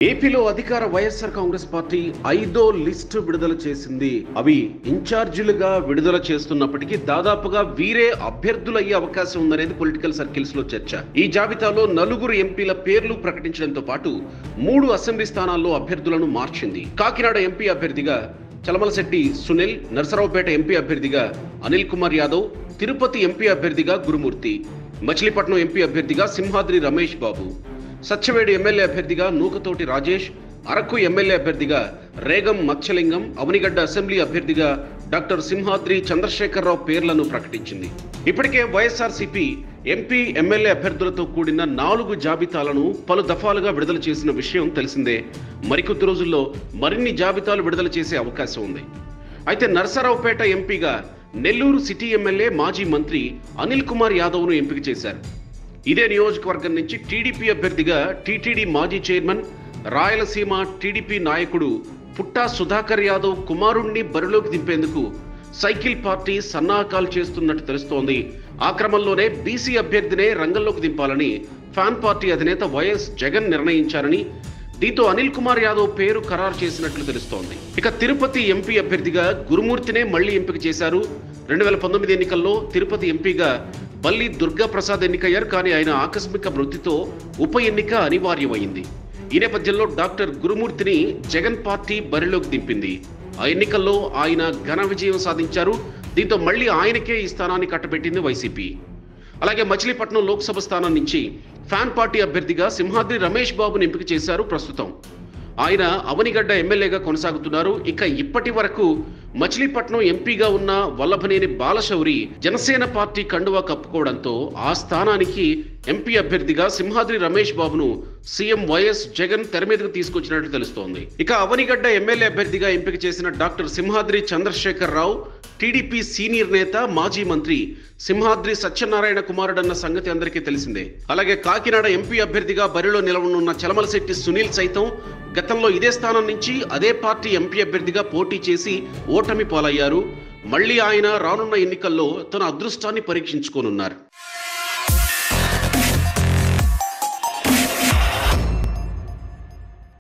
ఏపీలో అధికార వైఎస్ఆర్ కాంగ్రెస్ పార్టీ 5వ లిస్టు విడుదల చేసింది. అవి ఇన్ఛార్జీలుగా విడుదల చేస్తున్నప్పటికీ దాదాపుగా వీరే అభ్యర్థులయ్యే అవకాశం ఉందనేది పొలిటికల్ సర్కిల్స్ లో చర్చ. ఈ జాబితాలో 4 ఎంపీల పేర్లు ప్రకటించడంతో పాటు 3 అసెంబ్లీ స్థానాల్లో అభ్యర్థులను మార్చింది. కాకినాడ ఎంపీ అభ్యర్థిగా చలమలశెట్టి సునీల్, నర్సరావుపేట ఎంపీ అభ్యర్థిగా అనిల్ కుమార్ యాదవ్, తిరుపతి ఎంపీ అభ్యర్థిగా గురుమూర్తి, మచిలీపట్నం ఎంపీ అభ్యర్థిగా సింహాద్రి రమేష్ బాబు, సత్యవేడు ఎమ్మెల్యే అభ్యర్థిగా నూకతోటి రాజేష్, అరకు ఎమ్మెల్యే అభ్యర్థిగా రేగం మత్స్యలింగం, అవనిగడ్డ అసెంబ్లీ అభ్యర్థిగా డాక్టర్ సింహాద్రి చంద్రశేఖరరావు పేర్లను ప్రకటించింది. ఇప్పటికే వైఎస్ఆర్సీపీ ఎంపీ ఎమ్మెల్యే అభ్యర్థులతో కూడిన 4 జాబితాలను పలు దఫాలుగా విడుదల చేసిన విషయం తెలిసిందే. మరికొద్ది రోజుల్లో మరిన్ని జాబితాలు విడుదల చేసే అవకాశం ఉంది. అయితే నర్సరావుపేట ఎంపీగా నెల్లూరు సిటీ ఎమ్మెల్యే మాజీ మంత్రి అనిల్ కుమార్ యాదవ్ను ఎంపిక చేశారు. ఇదే నియోజకవర్గం నుంచి టీడీపీ అభ్యర్థిగా టీటీడీ మాజీ చైర్మన్, రాయలసీమ టీడీపీ నాయకుడు పుట్టా సుధాకర్ యాదవ్ కుమారుణ్ణి బరిలోకి దింపేందుకు సైకిల్ పార్టీ సన్నాహకాలు చేస్తున్నట్టు తెలుస్తోంది. ఆ క్రమంలోనే బీసీ అభ్యర్థినే రంగంలోకి దింపాలని ఫ్యాన్ పార్టీ అధినేత వైఎస్ జగన్ నిర్ణయించారని, దీంతో అనిల్ కుమార్ యాదవ్ పేరు ఖరారు చేసినట్లు తెలుస్తోంది. ఇక తిరుపతి ఎంపీ అభ్యర్థిగా గురుమూర్తినే మళ్లీ ఎంపిక చేశారు. 2019 ఎన్నికల్లో తిరుపతి ఎంపీగా బల్లి దుర్గా ప్రసాద్ ఎన్నికయ్యారు. కానీ ఆయన ఆకస్మిక మృతితో ఉప ఎన్నిక అనివార్యమైంది. ఈ నేపథ్యంలో డాక్టర్ గురుమూర్తిని జగన్ పార్టీ బరిలోకి దింపింది. ఆ ఎన్నికల్లో ఆయన ఘన విజయం సాధించారు. దీంతో మళ్లీ ఆయనకే ఈ స్థానాన్ని కట్టబెట్టింది వైసీపీ. అలాగే మచిలీపట్నం లోక్సభ స్థానం నుంచి ఫ్యాన్ పార్టీ అభ్యర్థిగా సింహాద్రి రమేష్ బాబుని ఎంపిక చేశారు. ప్రస్తుతం ఆయన అవనిగడ్డ ఎమ్మెల్యేగా కొనసాగుతున్నారు. ఇక ఇప్పటి వరకు మచిలీపట్నం ఎంపీగా ఉన్న వల్లభనేని బాలశౌరి జనసేన పార్టీ కండువా కప్పుకోవడంతో ఆ స్థానానికి ఎంపీ అభ్యర్థిగా సింహాద్రి రమేష్ బాబును సీఎం వైఎస్ జగన్ తెర మీదకు తీసుకొచ్చినట్టు తెలుస్తోంది. ఇక అవనిగడ్డ ఎమ్మెల్యే అభ్యర్థిగా ఎంపిక చేసిన డాక్టర్ సింహాద్రి చంద్రశేఖర్ రావు టీడీపీ సీనియర్ నేత, మాజీ మంత్రి సింహాద్రి సత్యనారాయణ కుమారుడన్న సంగతి అందరికీ తెలిసిందే. అలాగే కాకినాడ ఎంపీ అభ్యర్థిగా బరిలో నిలవనున్న చలమలశెట్టి సునీల్ సైతం గతంలో ఇదే స్థానం నుంచి అదే పార్టీ ఎంపీ అభ్యర్థిగా పోటీ చేసి ఓటమి పాలయ్యారు. మళ్లీ ఆయన రానున్న ఎన్నికల్లో తన అదృష్టాన్ని పరీక్షించుకోనున్నారు.